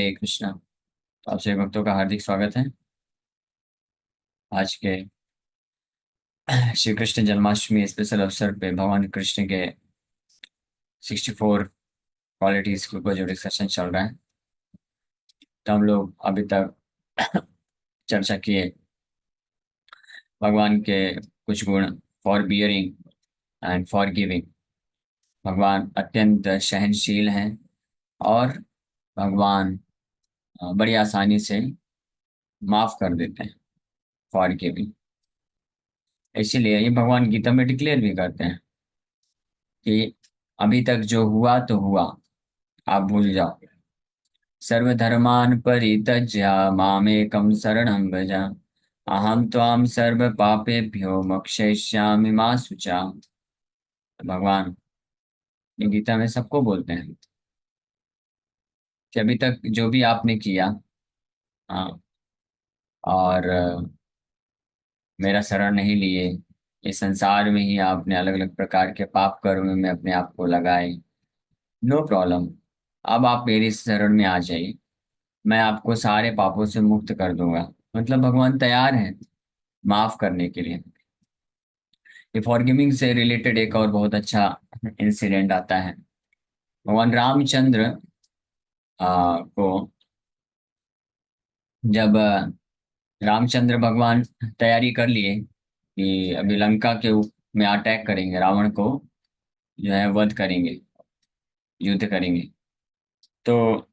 हरे कृष्णा। तो आप सभी भक्तों का हार्दिक स्वागत है आज के श्री कृष्ण जन्माष्टमी स्पेशल अवसर पे भगवान कृष्ण के 64 क्वालिटीज के ऊपर जो डिस्कशन चल रहा है। तो हम लोग अभी तक चर्चा किए भगवान के कुछ गुण, for bearing and for giving. भगवान अत्यंत सहनशील हैं और भगवान बड़ी आसानी से माफ कर देते हैं, फॉर गिविंग। इसीलिए ये भगवान गीता में डिक्लेयर भी करते हैं कि अभी तक जो हुआ तो हुआ, आप भूल जाओ। सर्वधर्मान् परित्यज्य मामेकं शरणं व्रज, अहम त्वां सर्व पापेभ्यो मोक्षयिष्यामि मा शुचा। भगवान ये गीता में सबको बोलते हैं कि अभी तक जो भी आपने किया, हाँ, और मेरा शरण नहीं लिए, इस संसार में ही आपने अलग अलग प्रकार के पाप कर्म में अपने आप को लगाए, नो प्रॉब्लम। अब आप मेरी शरण में आ जाइए, मैं आपको सारे पापों से मुक्त कर दूंगा। मतलब भगवान तैयार हैं माफ करने के लिए। ये फॉरगिविंग से रिलेटेड एक और बहुत अच्छा इंसिडेंट आता है। भगवान रामचंद्र को जब रामचंद्र भगवान तैयारी कर लिए कि अभी लंका के में अटैक करेंगे, रावण को जो है वध करेंगे, युद्ध करेंगे। तो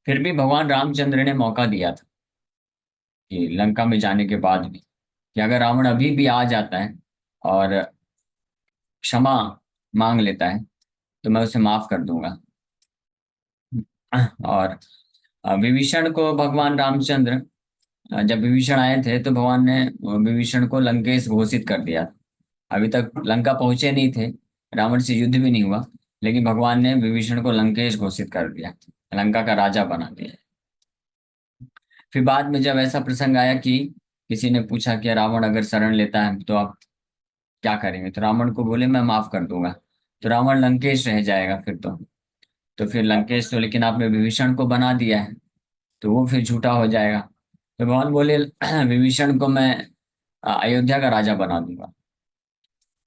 फिर भी भगवान रामचंद्र ने मौका दिया था कि लंका में जाने के बाद भी, कि अगर रावण अभी भी आ जाता है और क्षमा मांग लेता है तो मैं उसे माफ कर दूंगा। और विभीषण को भगवान रामचंद्र, जब विभीषण आए थे तो भगवान ने विभीषण को लंकेश घोषित कर दिया। अभी तक लंका पहुंचे नहीं थे, रावण से युद्ध भी नहीं हुआ, लेकिन भगवान ने विभीषण को लंकेश घोषित कर दिया, लंका का राजा बना दिया। फिर बाद में जब ऐसा प्रसंग आया कि किसी ने पूछा कि रावण अगर शरण लेता है तो आप क्या करेंगे, तो रावण को बोले मैं माफ कर दूंगा। तो रावण लंकेश रह जाएगा फिर तो फिर लंकेश तो, लेकिन आपने विभीषण को बना दिया है तो वो फिर झूठा हो जाएगा। तो भगवान बोले विभीषण को मैं अयोध्या का राजा बना दूंगा।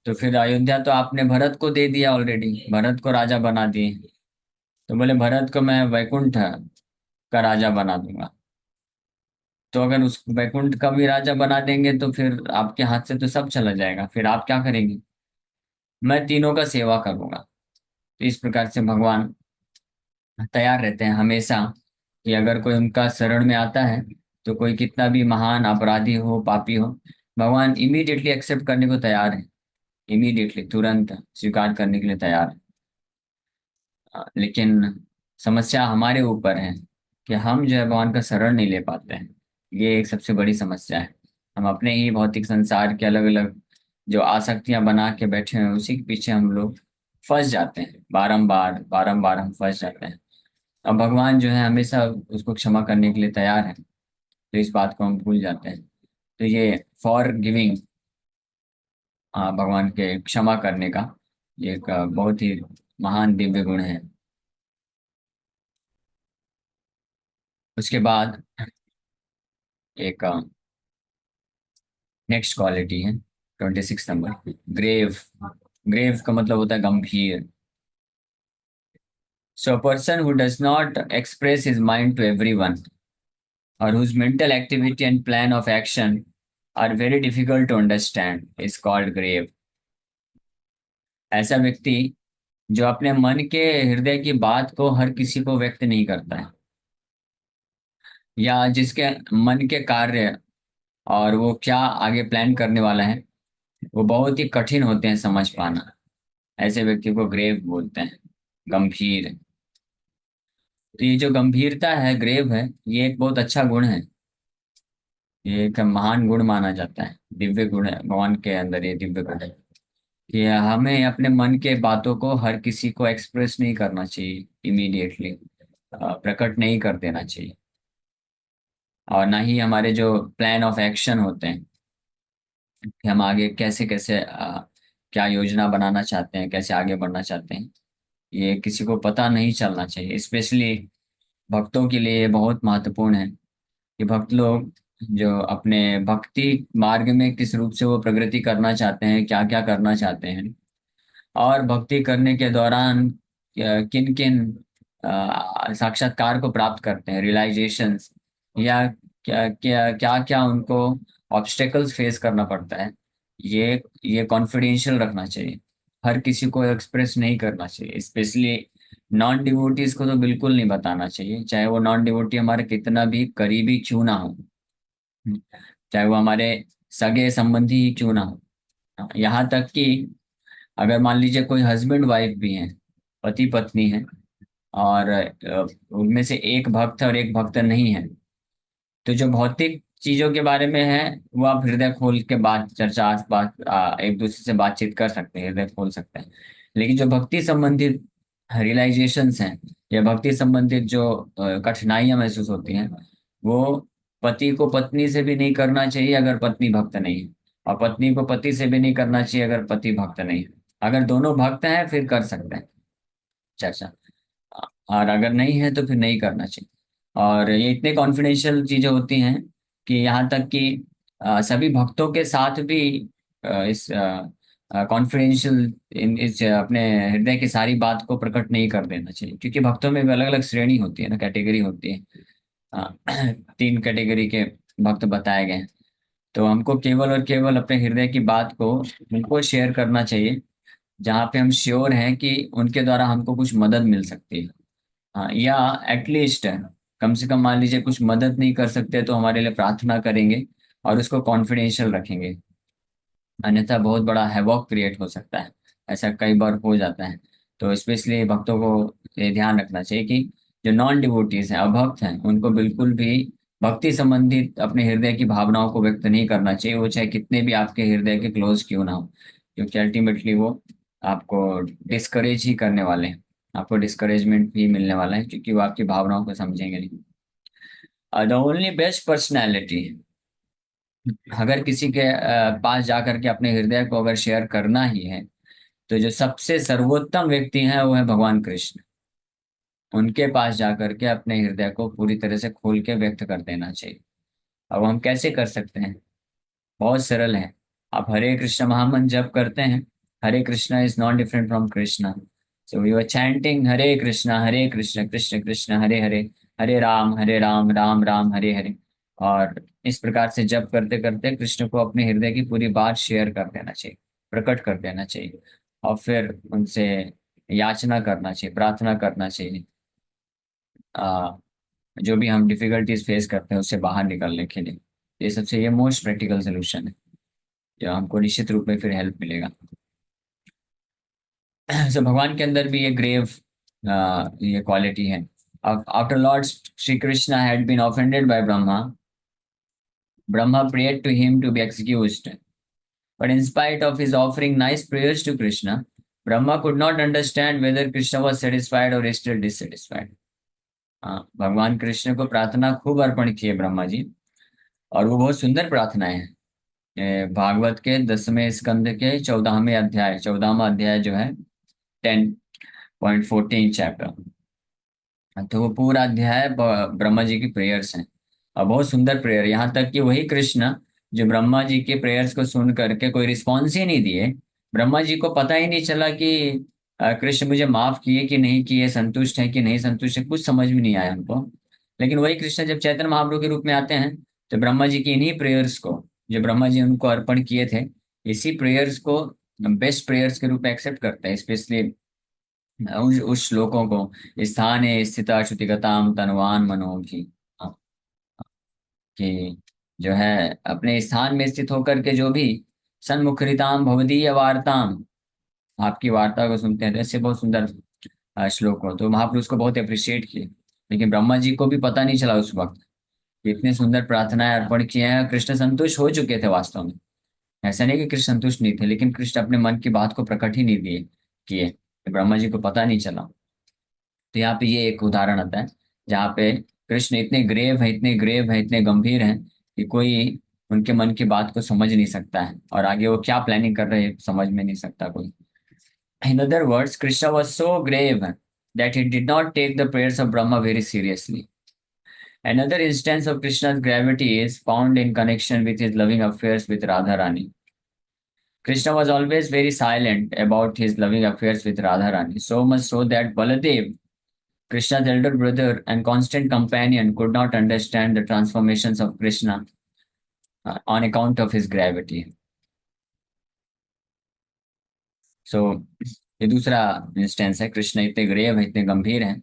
तो फिर अयोध्या तो आपने भरत को दे दिया ऑलरेडी, भरत को राजा बना दिए। तो बोले भरत को मैं वैकुंठ का राजा बना दूंगा। तो अगर उस वैकुंठ का भी राजा बना देंगे तो फिर आपके हाथ से तो सब चला जाएगा, फिर आप क्या करेंगे? मैं तीनों का सेवा करूंगा। तो इस प्रकार से भगवान तैयार रहते हैं हमेशा कि अगर कोई उनका शरण में आता है तो कोई कितना भी महान अपराधी हो, पापी हो, भगवान इमीडिएटली एक्सेप्ट करने को तैयार है, इमीडिएटली तुरंत स्वीकार करने के लिए तैयार है। लेकिन समस्या हमारे ऊपर है कि हम जो है भगवान का शरण नहीं ले पाते हैं। ये एक सबसे बड़ी समस्या है। हम अपने ही भौतिक संसार के अलग अलग जो आसक्तियां बना के बैठे हैं उसी के पीछे हम लोग फंस जाते हैं, बारंबार बारंबार हम फंस जाते हैं। अब भगवान जो है हमेशा उसको क्षमा करने के लिए तैयार है, तो इस बात को हम भूल जाते हैं। तो ये फॉर गिविंग, भगवान के क्षमा करने का ये एक बहुत ही महान दिव्य गुण है। उसके बाद एक नेक्स्ट क्वालिटी है 26 नंबर, ग्रेव। ग्रेव का मतलब होता है गंभीर। So a person who does not express his mind to everyone or whose mental activity and plan of action are very difficult to understand is called grave। ऐसा व्यक्ति जो अपने मन के हृदय की बात को हर किसी को व्यक्त नहीं करता है, या जिसके मन के कार्य और वो क्या आगे प्लान करने वाला है वो बहुत ही कठिन होते हैं समझ पाना, ऐसे व्यक्ति को ग्रेव बोलते हैं, गंभीर। तो ये जो गंभीरता है, ग्रेव है, ये एक बहुत अच्छा गुण है। ये एक महान गुण माना जाता है, दिव्य गुण है भगवान के अंदर, ये दिव्य गुण है कि हमें अपने मन के बातों को हर किसी को एक्सप्रेस नहीं करना चाहिए, इमीडिएटली प्रकट नहीं कर देना चाहिए। और ना ही हमारे जो प्लान ऑफ एक्शन होते हैं कि हम आगे कैसे कैसे क्या योजना बनाना चाहते हैं, कैसे आगे बढ़ना चाहते हैं, ये किसी को पता नहीं चलना चाहिए। स्पेशली भक्तों के लिए बहुत महत्वपूर्ण है कि भक्त लोग जो अपने भक्ति मार्ग में किस रूप से वो प्रगति करना चाहते हैं, क्या क्या करना चाहते हैं, और भक्ति करने के दौरान किन किन साक्षात्कार को प्राप्त करते हैं, रियलाइजेशंस, या क्या क्या क्या क्या उनको ऑब्स्टेकल्स फेस करना पड़ता है। ये कॉन्फिडेंशियल रखना चाहिए, हर किसी को एक्सप्रेस नहीं करना चाहिए, स्पेशली नॉन डिवोटीज को तो बिल्कुल नहीं बताना चाहिए, चाहे वो नॉन डिवोटी हमारे कितना भी करीबी क्यों ना हो, चाहे वो हमारे सगे संबंधी ही क्यों ना हो। यहाँ तक कि अगर मान लीजिए कोई हस्बैंड वाइफ भी हैं, पति पत्नी है, और उनमें से एक भक्त है और एक भक्त नहीं है, तो जो भौतिक चीजों के बारे में है वो आप हृदय खोल के बात चर्चा बात एक दूसरे से बातचीत कर सकते हैं, हृदय खोल सकते हैं। लेकिन जो भक्ति संबंधित रियलाइजेशंस हैं या भक्ति संबंधित जो कठिनाइयां महसूस होती हैं, वो पति को पत्नी से भी नहीं करना चाहिए अगर पत्नी भक्त नहीं है, और पत्नी को पति से भी नहीं करना चाहिए अगर पति भक्त नहीं है। अगर दोनों भक्त हैं फिर कर सकते हैं चर्चा, और अगर नहीं है तो फिर नहीं करना चाहिए। और ये इतने कॉन्फिडेंशियल चीजें होती हैं कि यहाँ तक कि सभी भक्तों के साथ भी इस कॉन्फिडेंशियल इन इस अपने हृदय की सारी बात को प्रकट नहीं कर देना चाहिए, क्योंकि भक्तों में भी अलग अलग श्रेणी होती है ना, कैटेगरी होती है। अ, 3 कैटेगरी के भक्त बताए गए हैं। तो हमको केवल और केवल अपने हृदय की बात को उनको शेयर करना चाहिए जहाँ पे हम श्योर हैं कि उनके द्वारा हमको कुछ मदद मिल सकती है। हाँ, या एटलीस्ट कम से कम मान लीजिए कुछ मदद नहीं कर सकते तो हमारे लिए प्रार्थना करेंगे और उसको कॉन्फिडेंशियल रखेंगे, अन्यथा बहुत बड़ा हैवॉक क्रिएट हो सकता है। ऐसा कई बार हो जाता है। तो स्पेशली भक्तों को ये ध्यान रखना चाहिए कि जो नॉन डिवोटीज हैं, अभक्त हैं, उनको बिल्कुल भी भक्ति संबंधित अपने हृदय की भावनाओं को व्यक्त नहीं करना चाहिए, वो चाहे कितने भी आपके हृदय के क्लोज क्यों ना हो, क्योंकि अल्टीमेटली वो आपको डिस्करेज ही करने वाले हैं, आपको डिस्करेजमेंट भी मिलने वाला है, क्योंकि वो आपकी भावनाओं को समझेंगे नहीं। द ओनली बेस्ट पर्सनैलिटी, अगर किसी के पास जाकर के अपने हृदय को अगर शेयर करना ही है, तो जो सबसे सर्वोत्तम व्यक्ति हैं वो है भगवान कृष्ण। उनके पास जाकर के अपने हृदय को पूरी तरह से खोल के व्यक्त कर देना चाहिए। अब हम कैसे कर सकते हैं? बहुत सरल है। आप हरे कृष्ण महामंत्र जप करते हैं, Hare Krishna is not different from Krishna, so we were chanting Hare Krishna Krishna Krishna Hare Hare, Hare Ram Ram Ram Hare Hare. और इस प्रकार से जप करते करते कृष्ण को अपने हृदय की पूरी बात शेयर कर देना चाहिए, प्रकट कर देना चाहिए, और फिर उनसे याचना करना चाहिए, प्रार्थना करना चाहिए, आ, जो भी हम डिफिकल्टीज फेस करते हैं उससे बाहर निकलने के लिए। ये सबसे ये मोस्ट प्रैक्टिकल सोल्यूशन है जो हमको निश्चित रूप में फिर हेल्प मिलेगा। सो भगवान के अंदर भी ये ग्रेव ये क्वालिटी है। After lord Shri Krishna had been offended by Brahma, Brahma prayed to him to be excused. But in spite of his offering nice prayers to Krishna, Brahma could not understand whether Krishna was satisfied or still dissatisfied. हाँ, भगवान कृष्ण को प्रार्थना खूब अर्पण की है ब्रह्मा जी, और वो बहुत सुंदर प्रार्थना है। भागवत के 10वें स्कंद के 14वां अध्याय जो है 10.14 चैप्टर, तो वो पूरा अध्याय ब्रह्मा जी की प्रेयर्स हैं, और बहुत सुंदर प्रेयर। यहाँ तक कि वही कृष्ण जो ब्रह्मा जी के प्रेयर्स को सुन करके कोई रिस्पॉन्स ही नहीं दिए, ब्रह्मा जी को पता ही नहीं चला कि कृष्ण मुझे माफ किए कि नहीं किए, संतुष्ट है कि नहीं संतुष्ट है, कुछ समझ में नहीं आया हमको। लेकिन वही कृष्ण जब चैतन्य महाप्रभु के रूप में आते हैं, तो ब्रह्मा जी की इन्हीं प्रेयर्स को, जो ब्रह्मा जी उनको अर्पण किए थे, इसी प्रेयर्स को बेस्ट प्रेयर्स के रूप में एक्सेप्ट करते हैं। स्पेशली उस श्लोकों को, स्थाने स्थिता श्रुतिगताम तनवान मनोभी, कि जो है अपने स्थान में स्थित होकर के जो भी सन्मुखरिताम भवदीय वार्ताम, आपकी वार्ता को सुनते हैं, तो ऐसे बहुत सुंदर श्लोक हो, तो महापुरुष को बहुत अप्रिशिएट किए। लेकिन ब्रह्मा जी को भी पता नहीं चला उस वक्त कि इतने सुंदर प्रार्थनाएं अर्पण किए हैं, कृष्ण संतुष्ट हो चुके थे वास्तव में। ऐसा नहीं कि कृष्ण संतुष्ट नहीं थे, लेकिन कृष्ण अपने मन की बात को प्रकट ही नहीं दिए किए, तो ब्रह्मा जी को पता नहीं चला। तो यहाँ पे ये एक उदाहरण आता है जहाँ पे कृष्ण इतने ग्रेव है, इतने ग्रेव है, इतने गंभीर हैं कि कोई उनके मन की बात को समझ नहीं सकता है, और आगे वो क्या प्लानिंग कर रहे हैं समझ में नहीं सकता कोई। In other words Krishna was so grave that he did not take the prayers of Brahma very seriously. Another instance of Krishna's gravity is found in connection with his loving affairs with Radharani. Krishna was always very silent about his loving affairs with Radharani, so much so that Baladev, Krishna's elder brother and constant companion, could not understand the transformations of Krishna on account of his gravity. सो ये दूसरा instance है। कृष्ण इतने grave है, इतने गंभीर हैं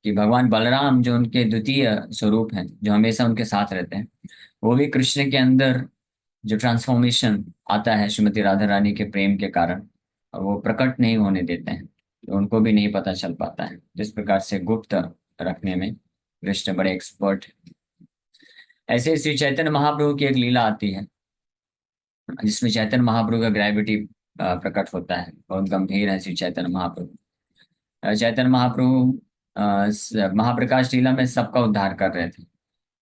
कि भगवान बलराम जो उनके द्वितीय स्वरूप हैं, जो हमेशा उनके साथ रहते हैं, वो भी कृष्ण के अंदर जो ट्रांसफॉर्मेशन आता है श्रीमती राधा रानी के प्रेम के कारण, और वो प्रकट नहीं होने देते हैं, तो उनको भी नहीं पता चल पाता है। जिस प्रकार से गुप्त रखने में कृष्ण बड़े एक्सपर्ट। ऐसे श्री चैतन्य महाप्रभु की एक लीला आती है जिसमें चैतन्य महाप्रभु का ग्रेविटी प्रकट होता है। बहुत गंभीर है श्री चैतन्य महाप्रभु। चैतन्य महाप्रभु महाप्रकाश लीला में सबका उद्धार कर रहे थे,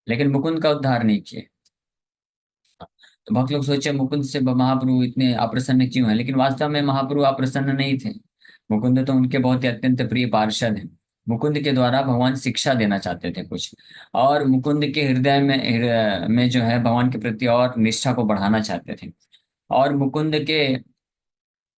लेकिन मुकुंद का उद्धार नहीं किए। तो भक्त लोग सोचे मुकुंद से महाप्रभु इतने अप्रसन्न क्यों हैं, लेकिन वास्तव में महाप्रभु अप्रसन्न नहीं थे। मुकुंद तो उनके बहुत ही अत्यंत प्रिय पार्षद हैं। मुकुंद के द्वारा भगवान शिक्षा देना चाहते थे कुछ, और मुकुंद के हृदय में जो है भगवान के प्रति और निष्ठा को बढ़ाना चाहते थे। और मुकुंद के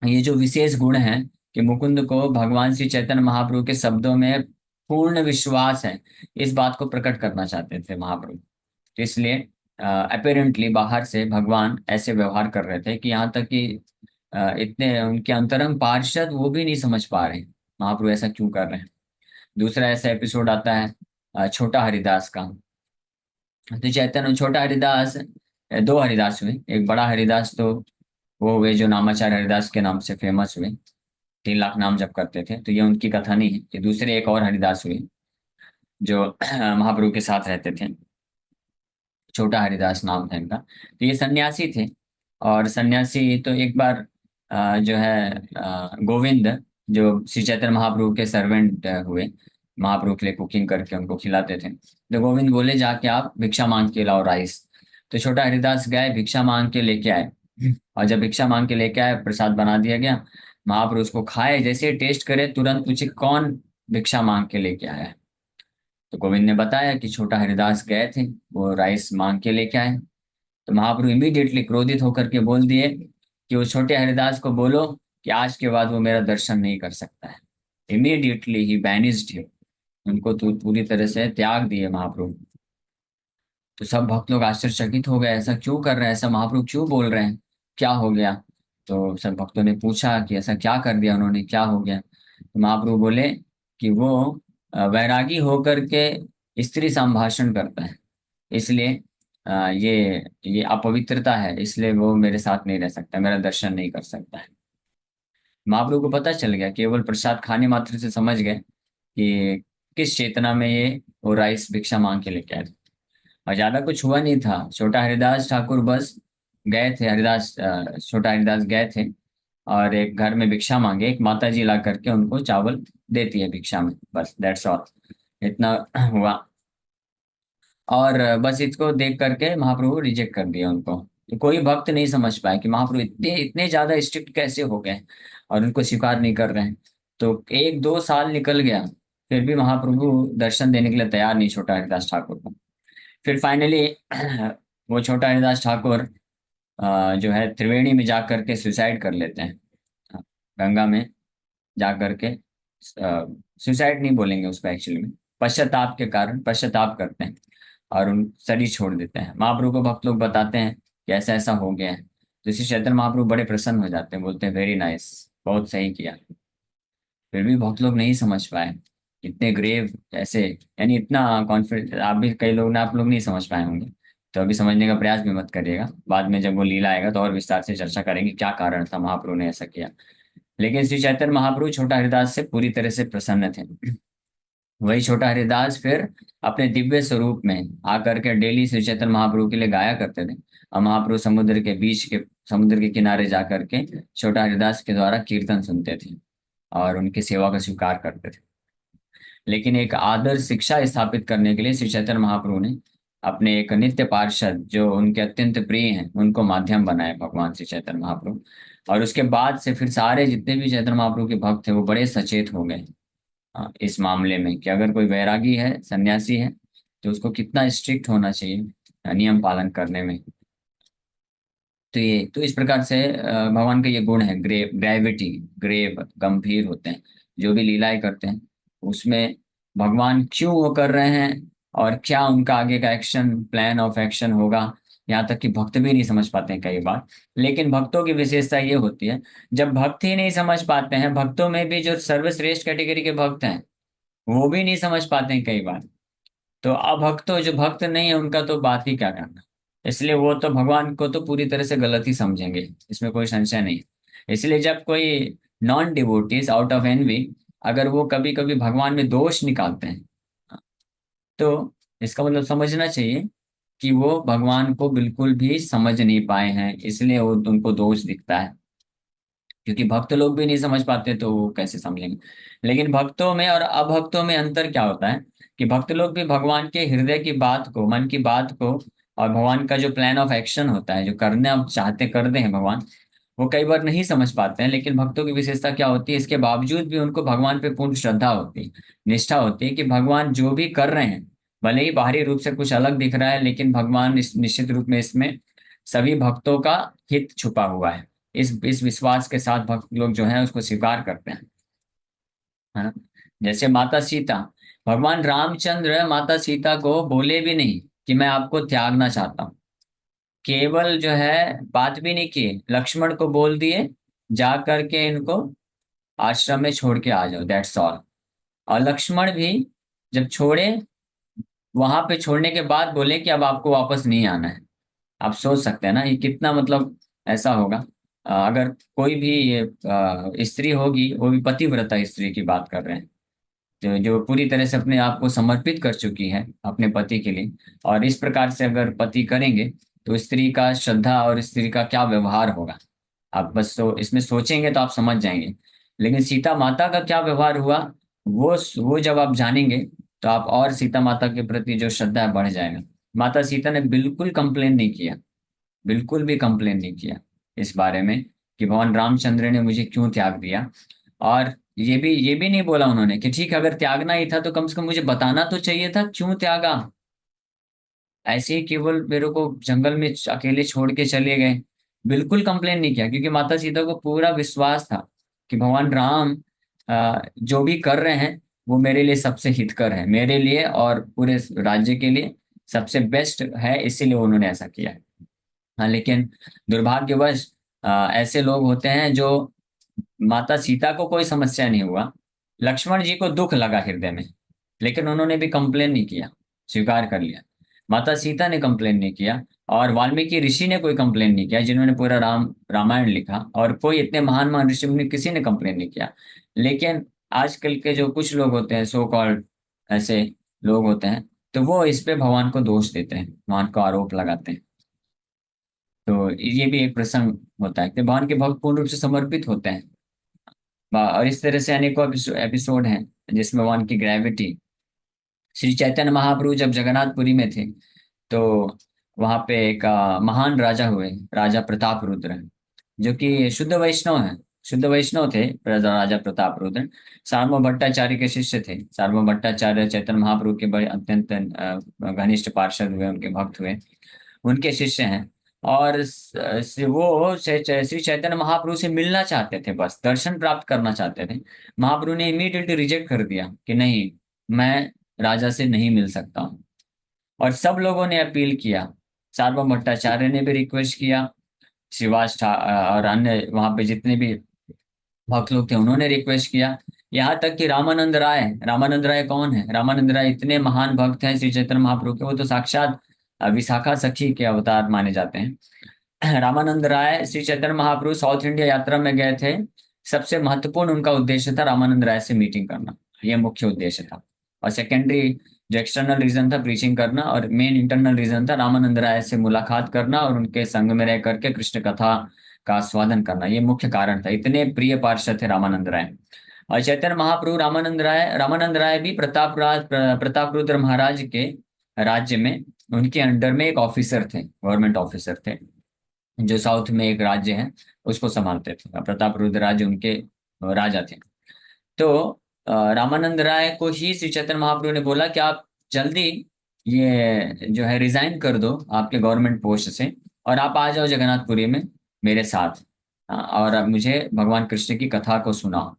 ये जो विशेष गुण है कि मुकुंद को भगवान श्री चैतन्य महाप्रभु के शब्दों में पूर्ण विश्वास है, इस बात को प्रकट करना चाहते थे महाप्रभु। तो इसलिए अपेरेंटली बाहर से भगवान ऐसे व्यवहार कर रहे थे कि यहाँ तक कि इतने उनके अंतरंग पार्षद वो भी नहीं समझ पा रहे महाप्रभु ऐसा क्यों कर रहे हैं। दूसरा ऐसा एपिसोड आता है छोटा हरिदास का। तो चैतन्य छोटा हरिदास, दो हरिदास हुए। एक बड़ा हरिदास तो वो हुए जो नामाचार्य हरिदास के नाम से फेमस हुए, 3 लाख नाम जप करते थे, तो ये उनकी कथा नहीं है। ये दूसरे एक और हरिदास हुए जो महाप्रभु के साथ रहते थे, छोटा हरिदास नाम था इनका। तो ये सन्यासी थे, और सन्यासी तो एक बार जो है गोविंद जो श्री चैतन्य महाप्रभु के सर्वेंट हुए, महाप्रभु के लिए कुकिंग करके उनको खिलाते थे। तो गोविंद बोले जाके आप भिक्षा मांग के लाओ राइस। तो छोटा हरिदास गए, भिक्षा मांग के लेके आए, और जब भिक्षा मांग के लेके आए प्रसाद बना दिया गया। महाप्रभु उसको खाए, जैसे टेस्ट करे तुरंत पूछे कौन भिक्षा मांग के लेके आया है। तो गोविंद ने बताया कि छोटा हरिदास गए थे, वो राइस मांग के लेके आए। तो महाप्रभु इमीडिएटली क्रोधित होकर के बोल दिए कि वो छोटे हरिदास को बोलो कि आज के बाद वो मेरा दर्शन नहीं कर सकता है। इमीडिएटली ही बैनिस्ड हिम, उनको तो पूरी तरह से त्याग दिए महाप्रभु। तो सब भक्त लोग आश्चर्यचकित हो गए, ऐसा क्यों कर रहे हैं, ऐसा महाप्रभु क्यों बोल रहे हैं, क्या हो गया। तो सब भक्तों ने पूछा कि ऐसा क्या कर दिया उन्होंने, क्या हो गया। तो महाप्रभु बोले कि वो वैरागी होकर के स्त्री संभाषण करता है, इसलिए ये अपवित्रता है, इसलिए वो मेरे साथ नहीं रह सकता, मेरा दर्शन नहीं कर सकता है। महाप्रभु को पता चल गया, केवल प्रसाद खाने मात्र से समझ गए कि किस चेतना में ये वो राइस भिक्षा मांग के लेके आए थे। और ज्यादा कुछ हुआ नहीं था। छोटा हरिदास ठाकुर बस गए थे, छोटा हरिदास गए थे और एक घर में भिक्षा मांगे, एक माता जी ला करके उनको चावल देती है भिक्षा में, बस दैट्स ऑल, इतना हुआ। और बस इसको देख करके महाप्रभु रिजेक्ट कर दिया उनको। तो कोई भक्त नहीं समझ पाया कि महाप्रभु इतने इतने ज्यादा स्ट्रिक्ट कैसे हो गए और उनको स्वीकार नहीं कर रहे हैं। तो 1-2 साल निकल गया, फिर भी महाप्रभु दर्शन देने के लिए तैयार नहीं छोटा हरिदास ठाकुर को। फिर फाइनली वो छोटा हरिदास ठाकुर जो है त्रिवेणी में जा करके सुसाइड कर लेते हैं, गंगा में जा करके। सुसाइड नहीं बोलेंगे उसको, एक्चुअली में पश्चाताप के कारण पश्चाताप करते हैं और उन शरीर छोड़ देते हैं। महाप्रभु को भक्त लोग बताते हैं कि ऐसा ऐसा हो गया है, तो श्री चैतन्य महाप्रभु बड़े प्रसन्न हो जाते हैं, बोलते हैं वेरी नाइस, बहुत सही किया। फिर भी बहुत लोग नहीं समझ पाए, इतने ग्रेव ऐसे, यानी इतना कॉन्फिडेंट। आप भी कई लोग ना, आप लोग नहीं समझ पाए होंगे, तो अभी समझने का प्रयास भी मत करिएगा। बाद में जब वो लीला आएगा तो और विस्तार से चर्चा करेंगे क्या कारण था महाप्रभु ने ऐसा किया। लेकिन श्री चैतन्य महाप्रभु छोटा हरिदास से पूरी तरह से प्रसन्न थे। वही छोटा हरिदास फिर अपने दिव्य स्वरूप में आकर के डेली श्री चैतन्य महाप्रभु के लिए गाया करते थे, और महाप्रभु समुद्र के किनारे जा करके छोटा हरिदास के द्वारा कीर्तन सुनते थे और उनकी सेवा का स्वीकार करते थे। लेकिन एक आदर्श शिक्षा स्थापित करने के लिए श्री चैतन्य महाप्रभु ने अपने एक नित्य पार्षद जो उनके अत्यंत प्रिय हैं उनको माध्यम बनाया, भगवान श्री चैतन्य महाप्रभु। और उसके बाद से फिर सारे जितने भी चैतन्य महाप्रभु के भक्त थे वो बड़े सचेत हो गए इस मामले में कि अगर कोई वैरागी है, सन्यासी है, तो उसको कितना स्ट्रिक्ट होना चाहिए नियम पालन करने में। तो इस प्रकार से भगवान का ये गुण है, ग्रेविटी, ग्रेव, गंभीर होते हैं। जो भी लीलाएं करते हैं उसमें भगवान क्यों वो कर रहे हैं और क्या उनका आगे का एक्शन, प्लान ऑफ एक्शन होगा, यहाँ तक कि भक्त भी नहीं समझ पाते हैं कई बार। लेकिन भक्तों की विशेषता ये होती है, जब भक्त ही नहीं समझ पाते हैं, भक्तों में भी जो सर्वश्रेष्ठ कैटेगरी के भक्त हैं वो भी नहीं समझ पाते हैं कई बार, तो अभक्तों, जो भक्त नहीं है, उनका तो बात ही क्या करना। इसलिए वो तो भगवान को तो पूरी तरह से गलत ही समझेंगे, इसमें कोई संशय नहीं। इसलिए जब कोई non devotees out of envy, अगर वो कभी कभी भगवान में दोष निकालते हैं, तो इसका मतलब समझना चाहिए कि वो भगवान को बिल्कुल भी समझ नहीं पाए हैं, इसलिए वो उनको दोष दिखता है। क्योंकि भक्त लोग भी नहीं समझ पाते तो वो कैसे समझेंगे। लेकिन भक्तों में और अभक्तों में अंतर क्या होता है कि भक्त लोग भी भगवान के हृदय की बात को, मन की बात को, और भगवान का जो प्लान ऑफ एक्शन होता है, जो करने अब चाहते करते हैं भगवान, वो कई बार नहीं समझ पाते हैं। लेकिन भक्तों की विशेषता क्या होती है, इसके बावजूद भी उनको भगवान पे पूर्ण श्रद्धा होती है, निष्ठा होती है कि भगवान जो भी कर रहे हैं, भले ही बाहरी रूप से कुछ अलग दिख रहा है, लेकिन भगवान निश्चित रूप में इसमें सभी भक्तों का हित छुपा हुआ है। इस विश्वास के साथ भक्त लोग जो है उसको स्वीकार करते हैं, है ना। जैसे माता सीता, भगवान रामचंद्र माता सीता को बोले भी नहीं कि मैं आपको त्यागना चाहता हूँ, केवल जो है बात भी नहीं किए, लक्ष्मण को बोल दिए जा करके इनको आश्रम में छोड़ के आ जाओ, दैट्स ऑल। और लक्ष्मण भी जब छोड़े, वहां पे छोड़ने के बाद बोले कि अब आपको वापस नहीं आना है। आप सोच सकते हैं ना ये कितना मतलब ऐसा होगा। अगर कोई भी स्त्री होगी, वो भी पतिव्रता स्त्री की बात कर रहे हैं, जो पूरी तरह से अपने आप को समर्पित कर चुकी है अपने पति के लिए, और इस प्रकार से अगर पति करेंगे तो स्त्री का श्रद्धा और स्त्री का क्या व्यवहार होगा, आप बस इसमें सोचेंगे तो आप समझ जाएंगे। लेकिन सीता माता का क्या व्यवहार हुआ, वो जब आप जानेंगे तो आप और सीता माता के प्रति जो श्रद्धा है बढ़ जाएगा। माता सीता ने बिल्कुल कंप्लेन नहीं किया, बिल्कुल भी कंप्लेन नहीं किया इस बारे में कि भगवान रामचंद्र ने मुझे क्यों त्याग दिया। और ये भी नहीं बोला उन्होंने कि ठीक है, अगर त्यागना ही था तो कम से कम मुझे बताना तो चाहिए था क्यों त्यागा। ऐसे ही केवल मेरे को जंगल में अकेले छोड़ के चले गए, बिल्कुल कंप्लेन नहीं किया, क्योंकि माता सीता को पूरा विश्वास था कि भगवान राम जो भी कर रहे हैं वो मेरे लिए सबसे हितकर है, मेरे लिए और पूरे राज्य के लिए सबसे बेस्ट है, इसीलिए उन्होंने ऐसा किया। हाँ, लेकिन दुर्भाग्यवश ऐसे लोग होते हैं जो, माता सीता को कोई समस्या नहीं हुआ, लक्ष्मण जी को दुख लगा हृदय में, लेकिन उन्होंने भी कंप्लेन नहीं किया, स्वीकार कर लिया। माता सीता ने कंप्लेन नहीं किया, और वाल्मीकि ऋषि ने कोई कंप्लेन नहीं किया, जिन्होंने पूरा रामायण लिखा, और कोई इतने महान महान ऋषि मुनि किसी ने कंप्लेन नहीं किया। लेकिन आजकल के जो कुछ लोग होते हैं, सो कॉल्ड ऐसे लोग होते हैं, तो वो इस पे भगवान को दोष देते हैं, भगवान को आरोप लगाते हैं। तो ये भी एक प्रसंग होता है कि भगवान के भक्त पूर्ण रूप से समर्पित होते हैं। और इस तरह से अनेकों एपिसोड हैं जिसमें भगवान की ग्रेविटी, श्री चैतन्य महाप्रभु जब जगन्नाथपुरी में थे, तो वहां पे एक महान राजा हुए, राजा प्रताप रुद्र, जो कि शुद्ध वैष्णव हैं, शुद्ध वैष्णव थे। राजा प्रताप रुद्र सार्वभौम भट्टाचार्य के शिष्य थे। सार्वभौम भट्टाचार्य चैतन्य महाप्रभु के बड़े अत्यंत घनिष्ठ पार्षद हुए, उनके भक्त हुए, उनके शिष्य हैं। और वो श्री चैतन्य महाप्रभु से मिलना चाहते थे, बस दर्शन प्राप्त करना चाहते थे। महाप्रभु ने इमीडिएटली रिजेक्ट कर दिया कि नहीं, मैं राजा से नहीं मिल सकता हूँ। और सब लोगों ने अपील किया, सार्वभौम भट्टाचार्य ने भी रिक्वेस्ट किया, और अन्य वहां पे जितने भी भक्त लोग थे उन्होंने रिक्वेस्ट किया। यहाँ तक कि रामानंद राय, रामानंद राय कौन है, रामानंद राय इतने महान भक्त हैं श्री चैतन्य महाप्रभु के, वो तो साक्षात विशाखा सखी के अवतार माने जाते हैं। रामानंद राय श्री चैतन्य महाप्रभु साउथ इंडिया यात्रा में गए थे, सबसे महत्वपूर्ण उनका उद्देश्य था रामानंद राय से मीटिंग करना, ये मुख्य उद्देश्य था। और सेकेंडरी जो एक्सटर्नल रीजन था प्रीचिंग करना, और मेन इंटरनल रीजन था रामानंद राय से मुलाकात करना और उनके संग में रह करके कृष्ण कथा का आस्वादन करना, ये मुख्य कारण था। इतने प्रिय पार्षद थे रामानंद राय। और चैतन्य महाप्रभु रामानंद राय भी प्रताप रुद्र महाराज के राज्य में, उनके अंडर में एक ऑफिसर थे, गवर्नमेंट ऑफिसर थे, जो साउथ में एक राज्य है उसको संभालते थे। प्रताप रुद्र राज्य उनके राजा थे। तो रामानंद राय को ही श्री चैतन्य महाप्रभु ने बोला कि आप जल्दी ये जो है रिजाइन कर दो आपके गवर्नमेंट पोस्ट से, और आप आ जाओ जगन्नाथपुरी में मेरे साथ। और अब मुझे भगवान कृष्ण की कथा को सुनाओ।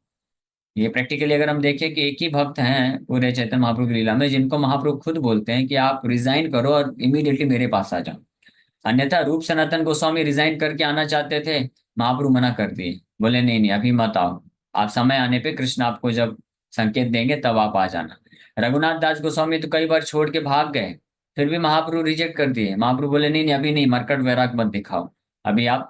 ये प्रैक्टिकली अगर हम देखें कि एक ही भक्त हैं पूरे चैतन्य महाप्रभु की लीला में जिनको महाप्रभु खुद बोलते हैं कि आप रिजाइन करो और इमीडिएटली मेरे पास आ जाओ। अन्यथा रूप सनातन गोस्वामी रिजाइन करके आना चाहते थे, महाप्रभु मना कर दिए, बोले नहीं नहीं अभी मत आओ, आप समय आने पे कृष्ण आपको जब संकेत देंगे तब आप आ जाना। रघुनाथ दास गोस्वामी तो कई बार छोड़ के भाग गए, फिर भी महाप्रभु रिजेक्ट कर दिए। महाप्रभु बोले नहीं नहीं अभी नहीं, मरकट वैराग मत दिखाओ, अभी आप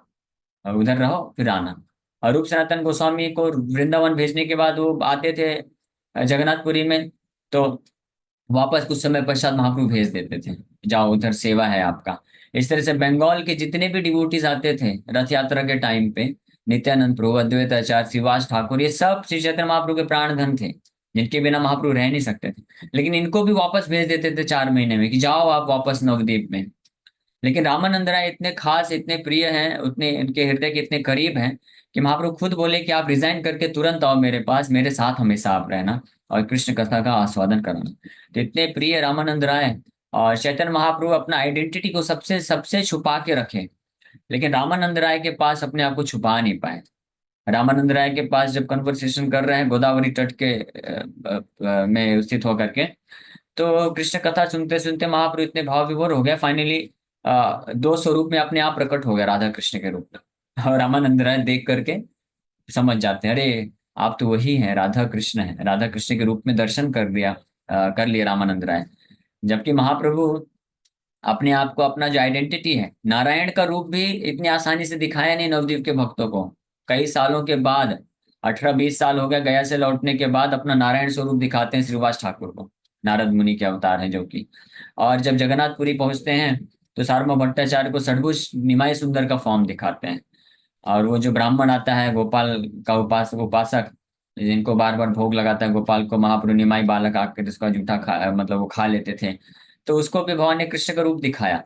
उधर रहो फिर आना। और रूप सनातन गोस्वामी को वृंदावन भेजने के बाद वो आते थे जगन्नाथपुरी में, तो वापस कुछ समय पश्चात महाप्रभु भेज देते थे, जाओ उधर सेवा है आपका। इस तरह से बंगाल के जितने भी डिवोटीज आते थे रथ यात्रा के टाइम पे, नित्यानंद प्रभु, अद्वैत आचार्य, श्रीवास ठाकुर, ये सब श्री चैतन्य महाप्रभु के प्राण धन थे, जिनके बिना महाप्रभु रह नहीं सकते थे। लेकिन इनको भी वापस भेज देते थे 4 महीने में कि जाओ आप वापस नवद्वीप में। लेकिन रामानंद राय इतने खास, इतने प्रिय हैं, उतने इनके हृदय के इतने करीब हैं कि महाप्रभु खुद बोले कि आप रिजाइन करके तुरंत आओ मेरे पास, मेरे साथ हमेशा आप रहना और कृष्ण कथा का आस्वादन करना। तो इतने प्रिय रामानंद राय। और चैतन्य महाप्रभु अपना आइडेंटिटी को सबसे सबसे छुपा के रखे, लेकिन रामानंद राय के पास अपने आप को छुपा नहीं पाए। रामानंद राय के पास जब कन्वर्सेशन कर रहे हैं गोदावरी तट के में स्थित होकर के, तो कृष्ण कथा सुनते सुनते महाप्रभु इतने भाव विभोर हो गए, फाइनली दो स्वरूप में अपने आप प्रकट हो गया, राधा कृष्ण के रूप में। और रामानंद राय देख करके समझ जाते हैं, अरे आप तो वही हैं, राधा कृष्ण है, राधा कृष्ण के रूप में दर्शन कर दिया, कर लिया रामानंद राय। जबकि महाप्रभु अपने आप को, अपना जो आइडेंटिटी है, नारायण का रूप भी इतनी आसानी से दिखाया नहीं नवद्वीप के भक्तों को। कई सालों के बाद, 18-20 साल हो गए गया से लौटने के बाद, अपना नारायण स्वरूप दिखाते हैं श्रीवास ठाकुर को, नारद मुनि के अवतार हैं जो कि। और जब जगन्नाथपुरी पहुंचते हैं तो सार्वभौम भट्टाचार्य को षडभुज निमाई सुंदर का फॉर्म दिखाते हैं। और वो जो ब्राह्मण आता है गोपाल का उपासक उपासक, जिनको बार बार भोग लगाता है गोपाल को, महाप्रभु निमाई बालक आकर जिसका जूठा खा, मतलब वो खा लेते थे, तो उसको भी भगवान ने कृष्ण का रूप दिखाया।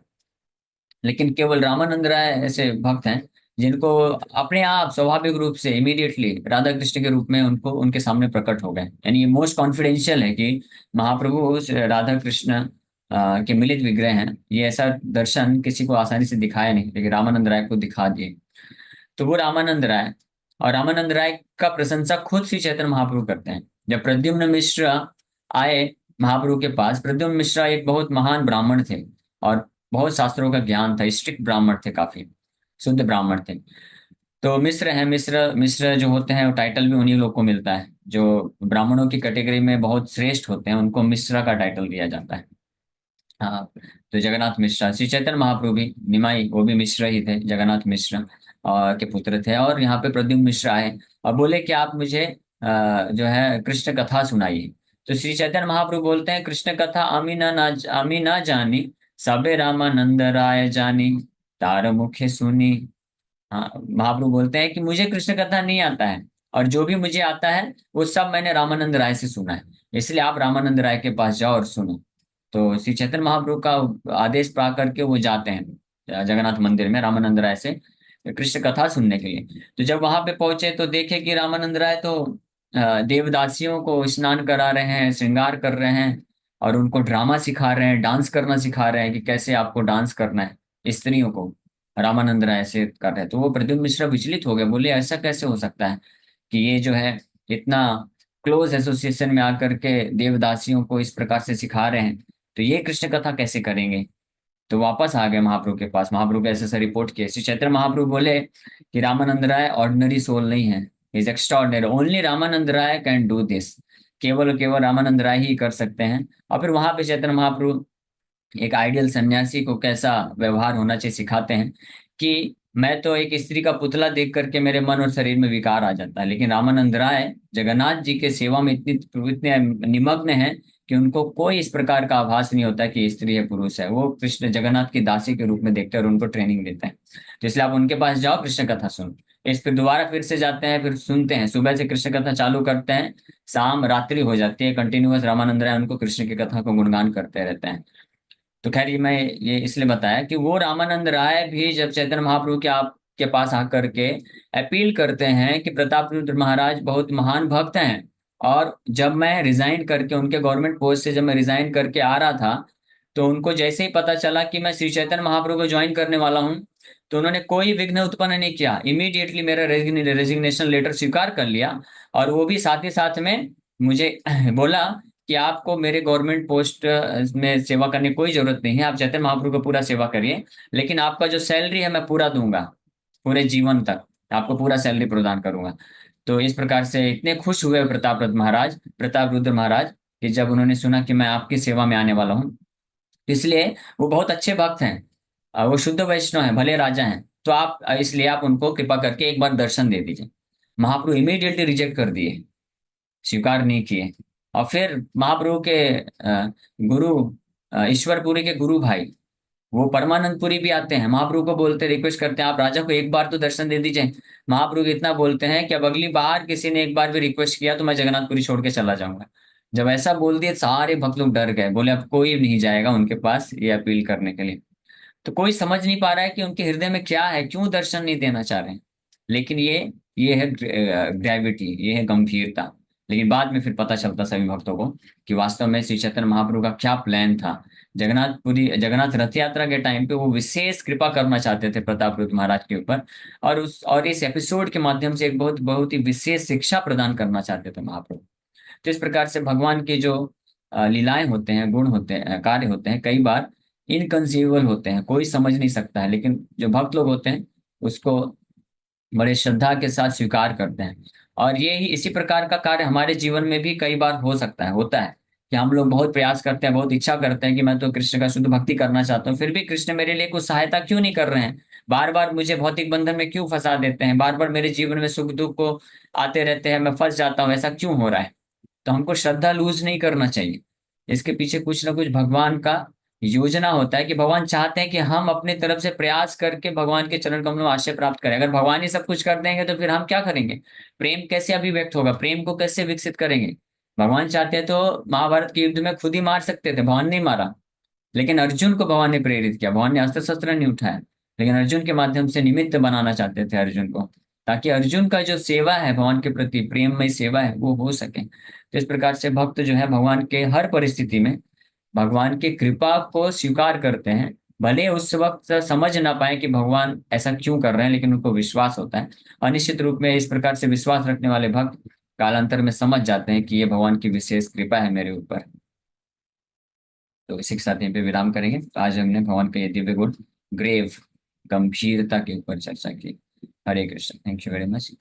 लेकिन केवल रामानंद राय ऐसे भक्त हैं जिनको अपने आप स्वाभाविक रूप से इमीडिएटली राधा कृष्ण के रूप में उनको उनके सामने प्रकट हो गए। यानी ये मोस्ट कॉन्फिडेंशियल है कि महाप्रभु उस राधा कृष्ण के मिलित विग्रह हैं। ये ऐसा दर्शन किसी को आसानी से दिखाया नहीं, लेकिन रामानंद राय को दिखा दिए। तो वो रामानंद राय, और रामानंद राय का प्रशंसा खुद श्री चैतन्य महाप्रभु करते हैं। जब प्रद्युम्न मिश्र आए महाप्रभु के पास, प्रद्युम्न मिश्रा एक बहुत महान ब्राह्मण थे और बहुत शास्त्रों का ज्ञान था, स्ट्रिक्ट ब्राह्मण थे, काफी शुद्ध ब्राह्मण थे। तो मिश्र है, मिश्र मिश्र जो होते हैं वो टाइटल भी उन्हीं लोग को मिलता है जो ब्राह्मणों की कैटेगरी में बहुत श्रेष्ठ होते हैं, उनको मिश्रा का टाइटल दिया जाता है। हाँ, तो जगन्नाथ मिश्रा, श्री चैतन्य महाप्रभु भी निमाई वो भी मिश्र ही थे, जगन्नाथ मिश्र और के पुत्र थे। और यहाँ पे प्रद्युम्न मिश्र आए और बोले कि आप मुझे जो है कृष्ण कथा सुनाइए। तो श्री चैतन्य महाप्रभु बोलते हैं, कृष्ण कथा आमी ना जानी, सबे रामानंद राय जानी, तार मुखे सुनी। हाँ, महाप्रभु बोलते हैं कि मुझे कृष्ण कथा नहीं आता है, और जो भी मुझे आता है वो सब मैंने रामानंद राय से सुना है, इसलिए आप रामानंद राय के पास जाओ और सुनो। तो श्री चैतन्य महाप्रभु का आदेश पा करके वो जाते हैं जगन्नाथ मंदिर में रामानंद राय से कृष्ण कथा सुनने के लिए। तो जब वहां पे पहुंचे तो देखे कि रामानंद राय तो देवदासियों को स्नान करा रहे हैं, श्रृंगार कर रहे हैं, और उनको ड्रामा सिखा रहे हैं, डांस करना सिखा रहे हैं कि कैसे आपको डांस करना है स्त्रियों को। रामानंद राय ऐसे कर रहे हैं, तो वो प्रद्युम्न मिश्रा विचलित हो गए, बोले ऐसा कैसे हो सकता है कि ये जो है इतना क्लोज एसोसिएशन में आकर के देवदासियों को इस प्रकार से सिखा रहे हैं, तो ये कृष्ण कथा कैसे करेंगे। तो वापस आ गए महाप्रभु के पास, महाप्रभु को ऐसे रिपोर्ट किया। श्री चैतन्य महाप्रभु बोले कि रामानंद राय ऑर्डिनरी सोल नहीं है, is extraordinary, only Ramanand Rai can do this, केवल और केवल रामानंद राय ही कर सकते हैं। और फिर वहां पे चैतन्य महाप्रभु एक आइडियल सन्यासी को कैसा व्यवहार होना चाहिए सिखाते हैं कि मैं तो एक स्त्री का पुतला देख करके मेरे मन और शरीर में विकार आ जाता है, लेकिन रामानंद राय जगन्नाथ जी के सेवा में इतने निमग्न हैं कि उनको कोई इस प्रकार का आभास नहीं होता कि स्त्री है पुरुष है, वो कृष्ण जगन्नाथ की दासी के रूप में देखते हैं और उनको ट्रेनिंग देते हैं। तो इसलिए आप उनके पास जाओ, कृष्ण कथा सुनो। इस फिर दोबारा फिर से जाते हैं, फिर सुनते हैं, सुबह से कृष्ण कथा चालू करते हैं, शाम रात्रि हो जाती है, कंटिन्यूअस रामानंद राय उनको कृष्ण की कथा को गुणगान करते रहते हैं। तो खैर ये मैं ये इसलिए बताया कि वो रामानंद राय भी जब चैतन्य महाप्रभु के आपके पास आकर के अपील करते हैं कि प्रताप रुद्र महाराज बहुत महान भक्त हैं, और जब मैं रिजाइन करके उनके गवर्नमेंट पोस्ट से जब मैं रिजाइन करके आ रहा था, तो उनको जैसे ही पता चला कि मैं श्री चैतन्य महाप्रभु को ज्वाइन करने वाला हूँ, तो उन्होंने कोई विघ्न उत्पन्न नहीं किया, इमीडिएटली मेरा रेजिग्नेशन लेटर स्वीकार कर लिया। और वो भी साथ ही साथ में मुझे बोला कि आपको मेरे गवर्नमेंट पोस्ट में सेवा करने की कोई जरूरत नहीं है, आप चैतन्य महाप्रभु को पूरा सेवा करिए, लेकिन आपका जो सैलरी है मैं पूरा दूंगा, पूरे जीवन तक आपको पूरा सैलरी प्रदान करूंगा। तो इस प्रकार से इतने खुश हुए प्रताप रुद्र महाराज, कि जब उन्होंने सुना कि मैं आपकी सेवा में आने वाला हूँ। इसलिए वो बहुत अच्छे भक्त हैं, वो शुद्ध वैष्णव हैं, भले राजा हैं, तो आप इसलिए आप उनको कृपा करके एक बार दर्शन दे दीजिए। महाप्रभु इमीडिएटली रिजेक्ट कर दिए, स्वीकार नहीं किए। और फिर महाप्रभु के गुरु, ईश्वरपुरी के गुरु भाई, वो परमानंदपुरी भी आते हैं, महाप्रभु को बोलते, रिक्वेस्ट करते हैं आप राजा को एक बार तो दर्शन दे दीजिए। महाप्रभु इतना बोलते हैं कि अब अगली बार किसी ने एक बार भी रिक्वेस्ट किया तो मैं जगन्नाथपुरी छोड़ के चला जाऊंगा। जब ऐसा बोल दिए सारे भक्त लोग डर गए, बोले अब कोई नहीं जाएगा उनके पास ये अपील करने के लिए। तो कोई समझ नहीं पा रहा है कि उनके हृदय में क्या है, क्यों दर्शन नहीं देना चाह रहे हैं। लेकिन ये है ग्रेविटी, ये है गंभीरता। लेकिन बाद में फिर पता चलता सभी भक्तों को कि वास्तव में श्री चैतन्य महाप्रभु का क्या प्लान था। जगन्नाथ रथ यात्रा के टाइम पे वो विशेष कृपा करना चाहते थे प्रताप रुद्र महाराज के ऊपर, और इस एपिसोड के माध्यम से एक बहुत बहुत ही विशेष शिक्षा प्रदान करना चाहते थे महाप्रभु। तो इस प्रकार से भगवान के जो लीलाएं होते हैं, गुण होते हैं, कार्य होते हैं, कई बार इनकंसीवेबल होते हैं, कोई समझ नहीं सकता है, लेकिन जो भक्त लोग होते हैं उसको बड़े श्रद्धा के साथ स्वीकार करते हैं। और ये ही इसी प्रकार का कार्य हमारे जीवन में भी कई बार हो सकता है, होता है कि हम लोग बहुत प्रयास करते हैं, बहुत इच्छा करते हैं कि मैं तो कृष्ण का शुद्ध भक्ति करना चाहता हूँ, फिर भी कृष्ण मेरे लिए कुछ सहायता क्यों नहीं कर रहे हैं, बार बार मुझे भौतिक बंधन में क्यों फंसा देते हैं, बार बार मेरे जीवन में सुख दुख को आते रहते हैं, मैं फंस जाता हूँ, ऐसा क्यों हो रहा है। तो हमको श्रद्धा लूज नहीं करना चाहिए। इसके पीछे कुछ ना कुछ भगवान का योजना होता है, कि भगवान चाहते हैं कि हम अपने तरफ से प्रयास करके भगवान के चरण कमलों में आश्रय प्राप्त करें। अगर भगवान ही सब कुछ कर देंगे तो फिर हम क्या करेंगे, प्रेम कैसे अभिव्यक्त होगा, प्रेम को कैसे विकसित करेंगे। भगवान चाहते हैं तो महाभारत के युद्ध में खुद ही मार सकते थे, भगवान नहीं मारा। लेकिन अर्जुन को भगवान ने प्रेरित किया, भगवान ने अस्त्र शस्त्र नहीं उठाया, लेकिन अर्जुन के माध्यम से निमित्त बनाना चाहते थे अर्जुन को, ताकि अर्जुन का जो सेवा है, भगवान के प्रति प्रेममय सेवा है, वो हो सके। तो इस प्रकार से भक्त जो है भगवान के हर परिस्थिति में भगवान की कृपा को स्वीकार करते हैं, भले उस वक्त समझ ना पाए कि भगवान ऐसा क्यों कर रहे हैं, लेकिन उनको विश्वास होता है। और निश्चित रूप में इस प्रकार से विश्वास रखने वाले भक्त कालांतर में समझ जाते हैं कि ये भगवान की विशेष कृपा है मेरे ऊपर। तो इसी के साथ यहीं पे विराम करेंगे। तो आज हमने भगवान के ये दिव्य गुण, ग्रेव, गंभीरता के ऊपर चर्चा की। Hare Krishna, thank you very much.